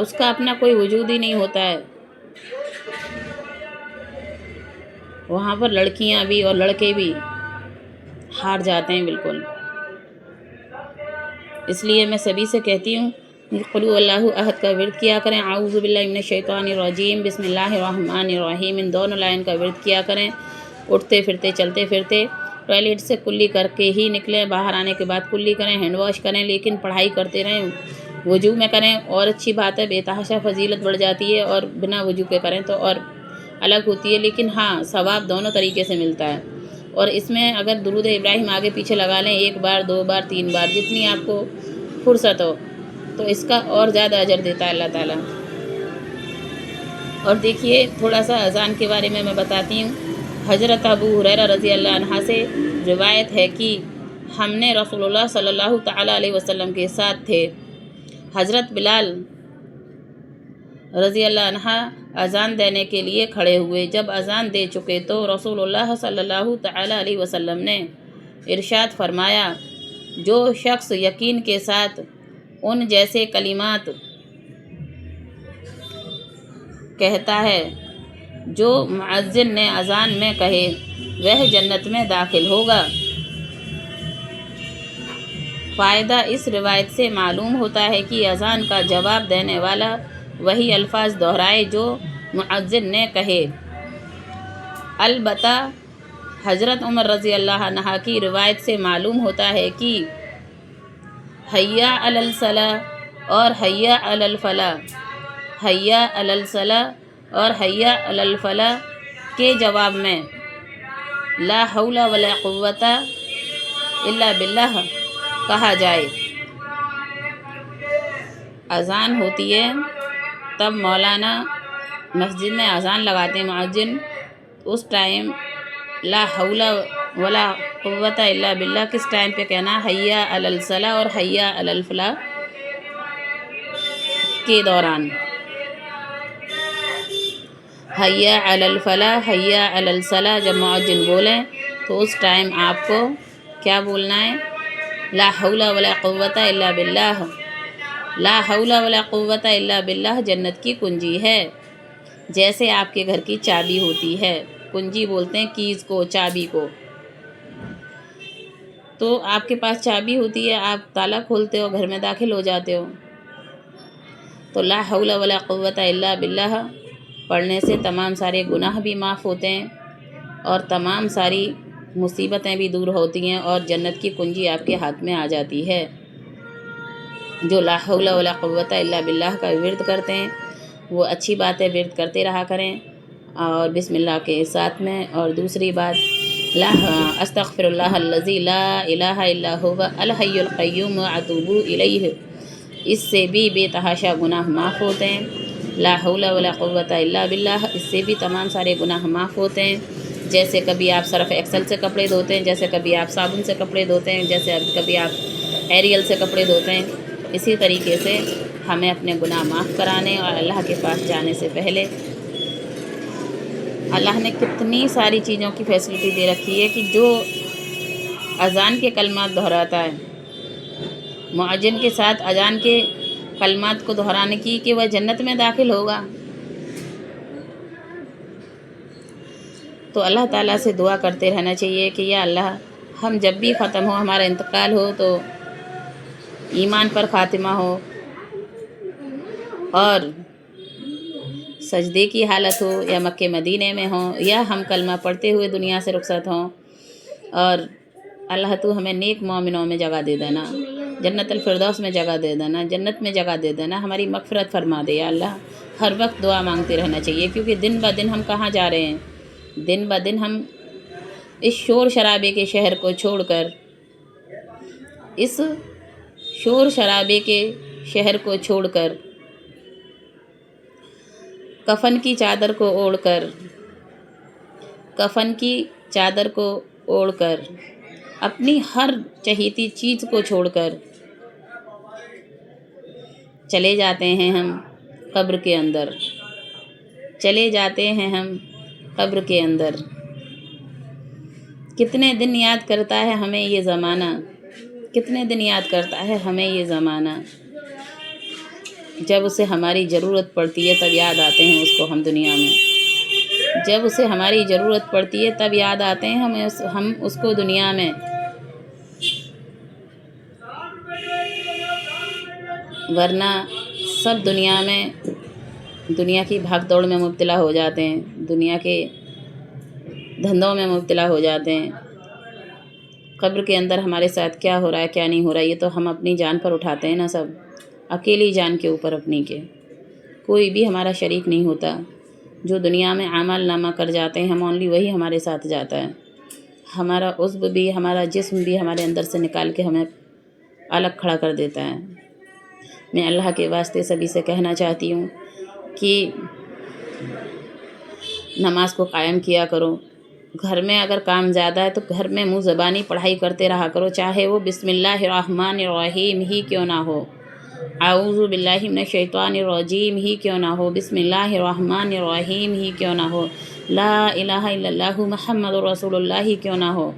اس کا اپنا کوئی وجود ہی نہیں ہوتا ہے. وہاں پر لڑکیاں بھی اور لڑکے بھی ہار جاتے ہیں بالکل. اس لیے میں سبھی سے کہتی ہوں قل هو اللہ احد کا ورد کیا کریں. اعوذ باللہ من الشیطان الرجیم بسم اللہ الرحمن الرحیم، ان دونوں لائن کا ورد کیا کریں. اٹھتے پھرتے چلتے پھرتے ٹوائلٹ سے کلی کر کے ہی نکلیں، باہر آنے کے بعد کلی کریں، ہینڈ واش کریں، لیکن پڑھائی کرتے رہیں، وضو میں کریں اور اچھی بات ہے، بے تحاشا فضیلت بڑھ جاتی ہے، اور بنا وضو کے کریں تو اور الگ ہوتی ہے. لیکن ہاں ثواب دونوں طریقے سے ملتا ہے. اور اس میں اگر درود ابراہیم آگے پیچھے لگا لیں 1 بار 2 بار 3 بار جتنی آپ کو فرصت ہو، تو اس کا اور زیادہ اجر دیتا ہے اللہ تعالیٰ. اور دیکھیے تھوڑا سا اذان کے بارے میں بتاتی ہوں. حضرت ابو ہریرہ رضی اللہ عنہ سے روایت ہے کہ ہم نے رسول اللہ صلی اللہ تعالیٰ علیہ وسلم کے ساتھ تھے. حضرت بلال رضی اللہ عنہ اذان دینے کے لیے کھڑے ہوئے. جب اذان دے چکے تو رسول اللہ صلی اللہ تعالیٰ علیہ وسلم نے ارشاد فرمایا، جو شخص یقین کے ساتھ ان جیسے کلمات کہتا ہے جو مؤذن نے اذان میں کہے، وہ جنت میں داخل ہوگا. فائدہ اس روایت سے معلوم ہوتا ہے کہ اذان کا جواب دینے والا وہی الفاظ دہرائے جو مؤذن نے کہے. البتہ حضرت عمر رضی اللہ عنہ کی روایت سے معلوم ہوتا ہے کہ حیا علی الصلاۃ اور حیا علی الفلاح، حیا علی الصلاۃ اور حیا علی الفلاح کے جواب میں لا حول ولا قوت الا باللہ کہا جائے. اذان ہوتی ہے تب مولانا مسجد میں اذان لگاتے ہیں مؤذن، اس ٹائم لا حول ولا قوت الا باللہ کس ٹائم پہ کہنا؟ حیا علی الصلاۃ اور حیا علی الفلاح کے دوران. حیا علی الفلاح حیا علی الصلاۃ جب مؤذن بولیں تو اس ٹائم آپ کو کیا بولنا ہے؟ لا حول ولا قوت الا باللہ. لا حول ولا قوت الا باللہ جنت کی کنجی ہے. جیسے آپ کے گھر کی چابی ہوتی ہے، کنجی بولتے ہیں کیز کو، چابی کو. تو آپ کے پاس چابی ہوتی ہے، آپ تالا کھولتے ہو، گھر میں داخل ہو جاتے ہو. تو لا حول ولا قوت الا باللہ پڑھنے سے تمام سارے گناہ بھی معاف ہوتے ہیں اور تمام ساری مصیبتیں بھی دور ہوتی ہیں، اور جنت کی کنجی آپ کے ہاتھ میں آ جاتی ہے. جو لا حول ولا قوت الا باللہ کا ورد کرتے ہیں وہ اچھی بات ہے، ورد کرتے رہا کریں اور بسم اللہ کے ساتھ میں. اور دوسری بات لا استغفر اللہ الذی لا الہ الا هو الحی القیوم واتوب الیہ، اس سے بھی بے تحاشا گناہ معاف ہوتے ہیں. لا حول ولا قوت الا باللہ اس سے بھی تمام سارے گناہ معاف ہوتے ہیں. جیسے کبھی آپ صرف ایکسل سے کپڑے دھوتے ہیں، جیسے کبھی آپ صابن سے کپڑے دھوتے ہیں، جیسے کبھی آپ ایریل سے کپڑے دھوتے ہیں، اسی طریقے سے ہمیں اپنے گناہ معاف کرانے اور اللہ کے پاس جانے سے پہلے اللہ نے کتنی ساری چیزوں کی فیسلٹی دے رکھی ہے کہ جو اذان کے کلمات دہراتا ہے مؤذن کے ساتھ اذان کے کلمات کو دہرانے کی کہ وہ جنت میں داخل ہوگا. تو اللہ تعالیٰ سے دعا کرتے رہنا چاہیے کہ یا اللہ ہم جب بھی ختم ہو، ہمارا انتقال ہو تو ایمان پر خاتمہ ہو اور سجدے کی حالت ہو، یا مکہ مدینے میں ہوں، یا ہم کلمہ پڑھتے ہوئے دنیا سے رخصت ہوں. اور اللہ تو ہمیں نیک مومنوں میں جگہ دے دینا، جنت الفردوس میں جگہ دے دینا، جنت میں جگہ دے دینا، ہماری مغفرت فرما دے یا اللہ. ہر وقت دعا مانگتے رہنا چاہیے، کیونکہ دن بہ دن ہم کہاں جا رہے ہیں؟ دن بہ دن ہم اس شور شرابے کے شہر کو چھوڑ کر، اس شور شرابے کے شہر کو چھوڑ کر، کفن کی چادر کو اوڑھ کر، کفن کی چادر کو اوڑھ کر، اپنی ہر چہیتی چیز کو چھوڑ کر چلے جاتے ہیں ہم قبر کے اندر، چلے جاتے ہیں ہم قبر کے اندر. کتنے دن یاد کرتا ہے ہمیں یہ زمانہ، کتنے دن یاد کرتا ہے ہمیں یہ زمانہ. جب اسے ہماری ضرورت پڑتی ہے تب یاد آتے ہیں اس کو ہم دنیا میں، جب اسے ہماری ضرورت پڑتی ہے تب یاد آتے ہیں ہم اس کو دنیا میں، ورنہ سب دنیا کی بھاگ دوڑ میں مبتلا ہو جاتے ہیں، دنیا کے دھندوں میں مبتلا ہو جاتے ہیں۔ قبر کے اندر ہمارے ساتھ کیا ہو رہا ہے کیا نہیں ہو رہا ہے یہ تو ہم اپنی جان پر اٹھاتے ہیں نا، سب اکیلی جان کے اوپر اپنی کے، کوئی بھی ہمارا شریک نہیں ہوتا۔ جو دنیا میں اعمال نامہ کر جاتے ہیں ہم اونلی وہی ہمارے ساتھ جاتا ہے، ہمارا عضو بھی ہمارا جسم بھی ہمارے اندر سے نکال کے ہمیں الگ کھڑا کر دیتا ہے۔ میں اللہ کے واسطے سبھی سے کہنا چاہتی ہوں کہ نماز کو قائم کیا کرو، گھر میں اگر کام زیادہ ہے تو گھر میں منہ زبانی پڑھائی کرتے رہا کرو، چاہے وہ بسم اللہ الرحمن الرحیم ہی کیوں نہ ہو، اعوذ باللہ من الشیطان الرجیم ہی کیوں نہ ہو، بسم اللہ الرحمن الرحیم ہی کیوں نہ ہو، لا الہ الا اللہ محمد رسول اللہ ہی کیوں نہ ہو۔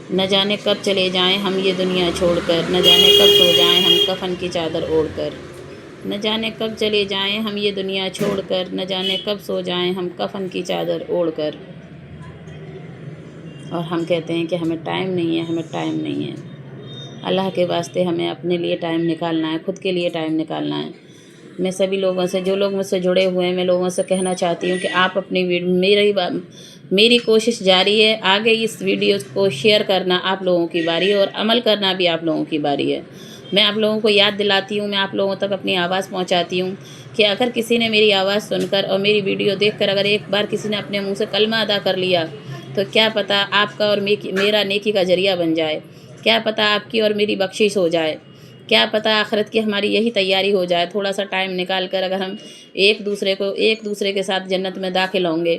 نہ جانے کب چلے جائیں ہم یہ دنیا چھوڑ کر، نہ جانے کب سو جائیں ہم کفن کی چادر اوڑھ کر، نہ جانے کب چلے جائیں ہم یہ دنیا چھوڑ کر، نہ جانے کب سو جائیں ہم کفن کی چادر اوڑھ کر۔ اور ہم کہتے ہیں کہ ہمیں ٹائم نہیں ہے، ہمیں ٹائم نہیں ہے۔ اللہ کے واسطے ہمیں اپنے لیے ٹائم نکالنا ہے، خود کے لیے ٹائم نکالنا ہے۔ میں سبھی لوگوں سے، جو لوگ مجھ سے جڑے ہوئے ہیں، میں لوگوں سے کہنا چاہتی ہوں کہ آپ اپنی میری کوشش جاری ہے، آگے اس ویڈیو کو شیئر کرنا آپ لوگوں کی باری ہے اور عمل کرنا بھی آپ لوگوں کی باری ہے۔ میں آپ لوگوں کو یاد دلاتی ہوں، میں آپ لوگوں تک اپنی آواز پہنچاتی ہوں کہ اگر کسی نے میری آواز سن کر اور میری ویڈیو دیکھ کر اگر ایک بار کسی نے اپنے منہ سے کلمہ ادا کر لیا تو کیا پتہ آپ کا اور میرا نیکی کا ذریعہ بن جائے، کیا پتہ آپ کی اور میری بخشش ہو جائے، کیا پتہ آخرت کی ہماری یہی تیاری ہو جائے۔ تھوڑا سا ٹائم نکال کر اگر ہم ایک دوسرے کے ساتھ جنت میں داخل ہوں گے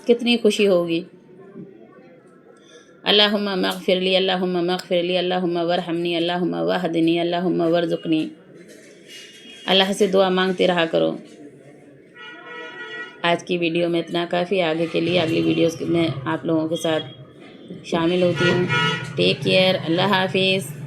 کتنی خوشی ہوگی۔ اللہم مغفر لی، اللہم مغفر لی، اللہم ورحمنی، اللہم وحدنی، اللہم ورزقنی۔ اللہ سے دعا مانگتے رہا کرو۔ آج کی ویڈیو میں اتنا کافی، آگے کے لیے اگلی ویڈیوز میں آپ لوگوں کے ساتھ شامل ہوتی ہوں۔ ٹیک کیئر، اللہ حافظ۔